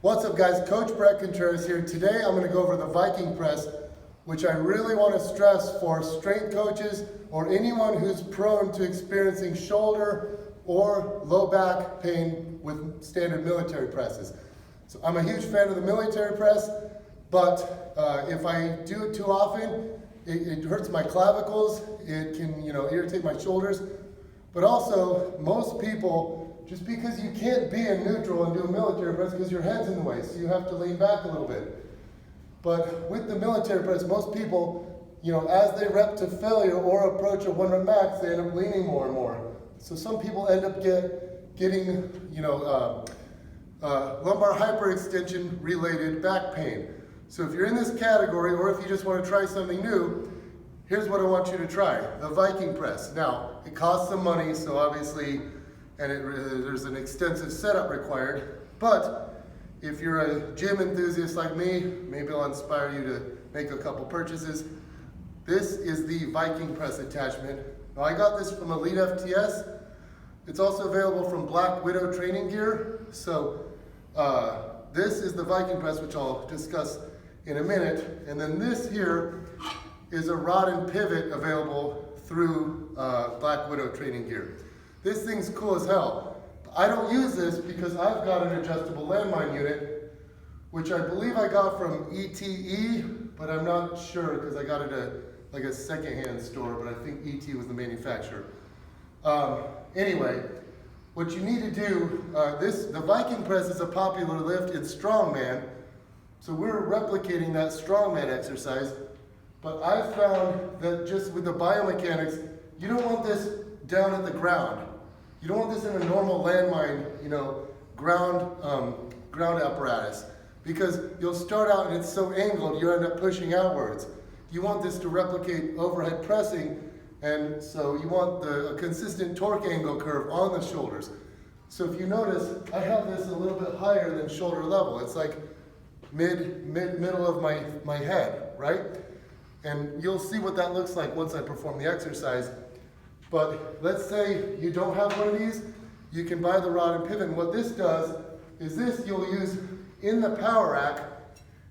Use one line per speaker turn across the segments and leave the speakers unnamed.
What's up guys, Coach Brett Contreras here. Today I'm going to go over the Viking Press, which I really want to stress for strength coaches or anyone who's prone to experiencing shoulder or low back pain with standard military presses. So I'm a huge fan of the military press, but if I do it too often, it hurts my clavicles, it can irritate my shoulders, but also most people, just because you can't be in neutral and do a military press because your head's in the way, so you have to lean back a little bit. But with the military press, most people, as they rep to failure or approach a 1 rep max, they end up leaning more and more. So some people end up getting lumbar hyperextension related back pain. So if you're in this category, or if you just want to try something new, here's what I want you to try, the Viking Press. Now, it costs some money, so obviously, there's an extensive setup required, but if you're a gym enthusiast like me, maybe I'll inspire you to make a couple purchases. This is the Viking Press attachment. Now, I got this from Elite FTS. It's also available from Black Widow Training Gear. So this is the Viking Press, which I'll discuss in a minute. And then this here is a rod and pivot available through Black Widow Training Gear. This thing's cool as hell. I don't use this because I've got an adjustable landmine unit, which I believe I got from ETE, but I'm not sure because I got it at like a secondhand store, but I think ET was the manufacturer. Anyway, what you need to do, the Viking Press is a popular lift in strongman, so we're replicating that strongman exercise, but I found that just with the biomechanics, you don't want this down at the ground. You don't want this in a normal landmine, ground apparatus, because you'll start out and it's so angled you end up pushing outwards. You want this to replicate overhead pressing, and so you want a consistent torque angle curve on the shoulders. So if you notice, I have this a little bit higher than shoulder level. It's like middle of my head, right? And you'll see what that looks like once I perform the exercise. But let's say you don't have one of these, you can buy the rod and pivot. And what this does is this you'll use in the power rack,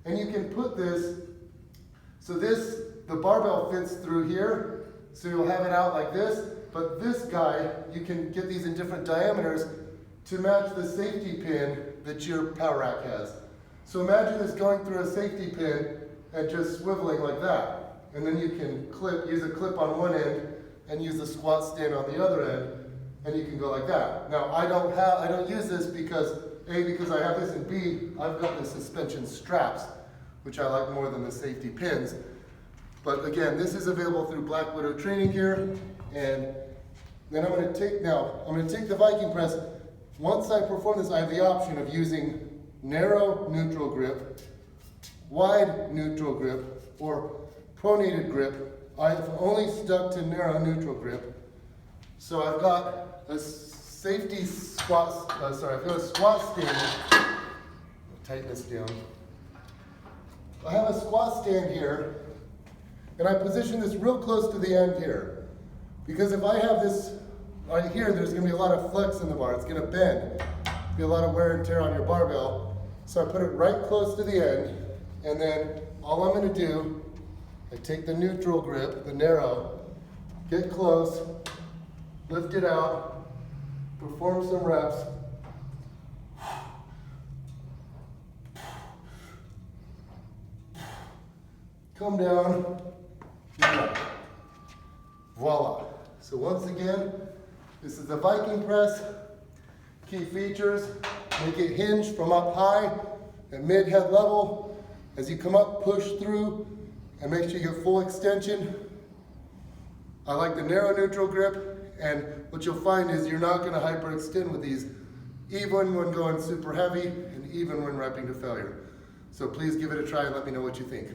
and you can put this, so the barbell fits through here, so you'll have it out like this, but this guy, you can get these in different diameters to match the safety pin that your power rack has. So imagine this going through a safety pin and just swiveling like that. And then you can use a clip on one end, and use the squat stand on the other end, and you can go like that. Now, I don't use this because A, because I have this, and B, I've got the suspension straps, which I like more than the safety pins. But again, this is available through Black Widow Training Gear, and then I'm going to take the Viking Press. Once I perform this, I have the option of using narrow neutral grip, wide neutral grip, or pronated grip. I've only stuck to narrow neutral grip. So I've got a squat stand. Tighten this down. I have a squat stand here, and I position this real close to the end here. Because if I have this right here, there's gonna be a lot of flex in the bar. It's gonna bend. Be a lot of wear and tear on your barbell. So I put it right close to the end, and then all I'm gonna do, I take the neutral grip, the narrow, get close, lift it out, perform some reps. Come down, voila. So once again, this is the Viking Press. Key features, make it hinge from up high at mid-head level. As you come up, push through, and make sure you get full extension. I like the narrow neutral grip, and what you'll find is you're not going to hyperextend with these, even when going super heavy and even when repping to failure. So please give it a try and let me know what you think.